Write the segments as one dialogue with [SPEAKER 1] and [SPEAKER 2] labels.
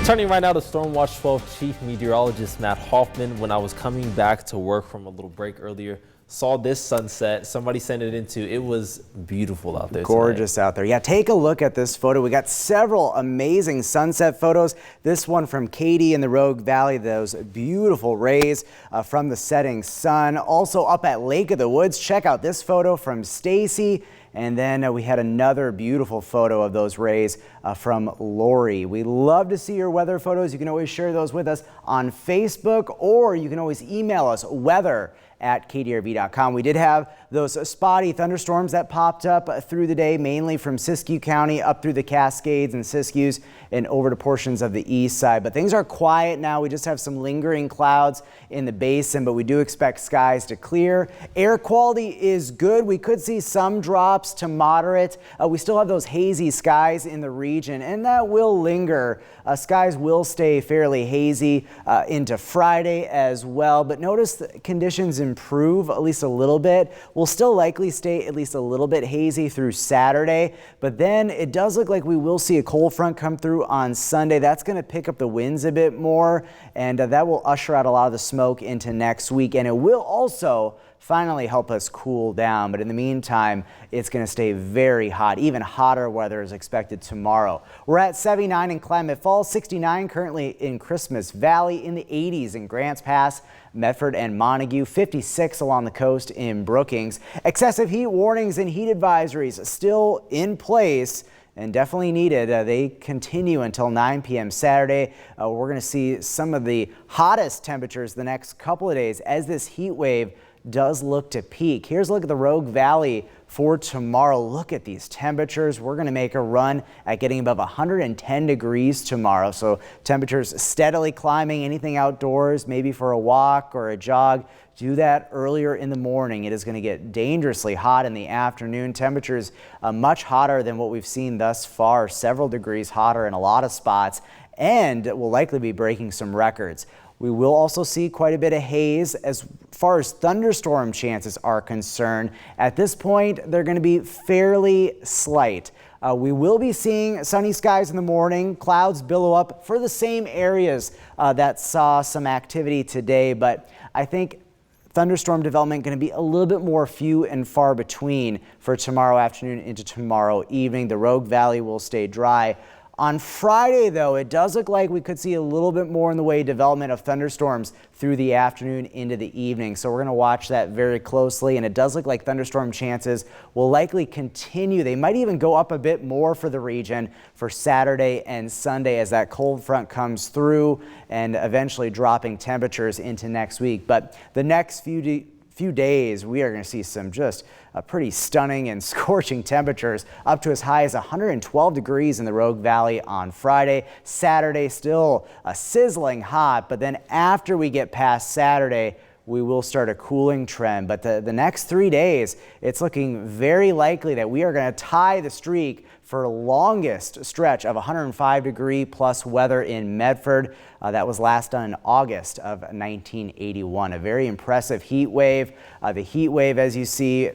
[SPEAKER 1] Returning right now to Stormwatch 12 Chief Meteorologist Matt Hoffman. When I was coming back to work from a little break earlier, saw this sunset. Somebody sent it into. It was beautiful out there.
[SPEAKER 2] Gorgeous
[SPEAKER 1] tonight.
[SPEAKER 2] out there. Yeah, take a look at this photo. We got several amazing sunset photos. This one from Katy in the Rogue Valley, those beautiful rays from the setting sun. Also up at Lake of the Woods, check out this photo from Stacy. And then we had another beautiful photo of those rays from Lori. We love to see your weather photos. You can always share those with us on Facebook, or you can always email us weather@kdrv.com. We did have those spotty thunderstorms that popped up through the day, mainly from Siskiyou County up through the Cascades and Siskiyous and over to portions of the east side. But things are quiet now. We just have some lingering clouds in the basin, but we do expect skies to clear. Air quality is good. We could see some drops to moderate. We still have those hazy skies in the region, and that will linger. Skies will stay fairly hazy into Friday as well, but notice the conditions improve at least a little bit. We'll still likely stay at least a little bit hazy through Saturday, but then it does look like we will see a cold front come through on Sunday. That's going to pick up the winds a bit more, and that will usher out a lot of the smoke into next week, and it will also finally help us cool down. But in the meantime, it's going to stay very hot. Even hotter weather is expected tomorrow. We're at 79 in Klamath Falls, 69 currently in Christmas Valley, in the 80s in Grants Pass, Medford and Montague, 56 along the coast in Brookings. Excessive heat warnings and heat advisories still in place and definitely needed. They continue until 9 p.m. Saturday. We're going to see some of the hottest temperatures the next couple of days as this heat wave does look to peak. Here's a look at the Rogue Valley for tomorrow. Look at these temperatures. We're going to make a run at getting above 110 degrees tomorrow. So temperatures steadily climbing. Anything outdoors, maybe for a walk or a jog, do that earlier in the morning. It is going to get dangerously hot in the afternoon. Temperatures much hotter than what we've seen thus far, several degrees hotter in a lot of spots, and will likely be breaking some records. We will also see quite a bit of haze as far as thunderstorm chances are concerned. At this point, they're going to be fairly slight. We will be seeing sunny skies in the morning. Clouds billow up for the same areas that saw some activity today, but I think thunderstorm development going to be a little bit more few and far between for tomorrow afternoon into tomorrow evening. The Rogue Valley will stay dry. On Friday, though, it does look like we could see a little bit more in the way of development of thunderstorms through the afternoon into the evening. So we're going to watch that very closely, and it does look like thunderstorm chances will likely continue. They might even go up a bit more for the region for Saturday and Sunday as that cold front comes through and eventually dropping temperatures into next week. But the next few days, we are going to see some just pretty stunning and scorching temperatures up to as high as 112 degrees in the Rogue Valley on Friday. Saturday, still sizzling hot, but then after we get past Saturday, we will start a cooling trend. But the next 3 days, it's looking very likely that we are going to tie the streak for the longest stretch of 105 degree plus weather in Medford. That was last done in August of 1981. A very impressive heat wave. The heat wave, as you see,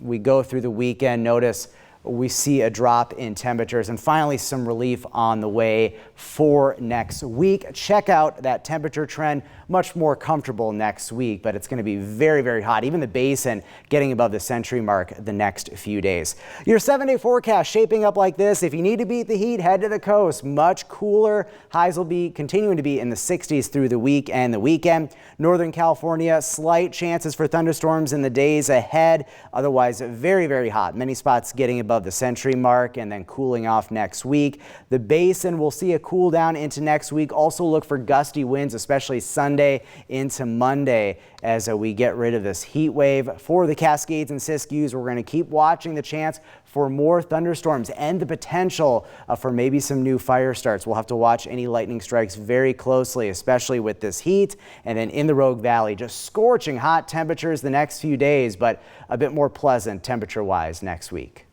[SPEAKER 2] we go through the weekend. Notice we see a drop in temperatures and finally some relief on the way for next week. Check out that temperature trend, much more comfortable next week, but it's going to be very, very hot. Even the basin getting above the century mark the next few days. Your 7-day forecast shaping up like this. If you need to beat the heat, head to the coast. Much cooler. Highs will be continuing to be in the 60s through the week and the weekend. Northern California, slight chances for thunderstorms in the days ahead. Otherwise, very, very hot. Many spots getting above the century mark and then cooling off next week. The basin will see a cool down into next week. Also look for gusty winds, especially Sunday into Monday as we get rid of this heat wave. For the Cascades and Siskiyous, we're going to keep watching the chance for more thunderstorms and the potential for maybe some new fire starts. We'll have to watch any lightning strikes very closely, especially with this heat. And then in the Rogue Valley, just scorching hot temperatures the next few days, but a bit more pleasant temperature-wise next week.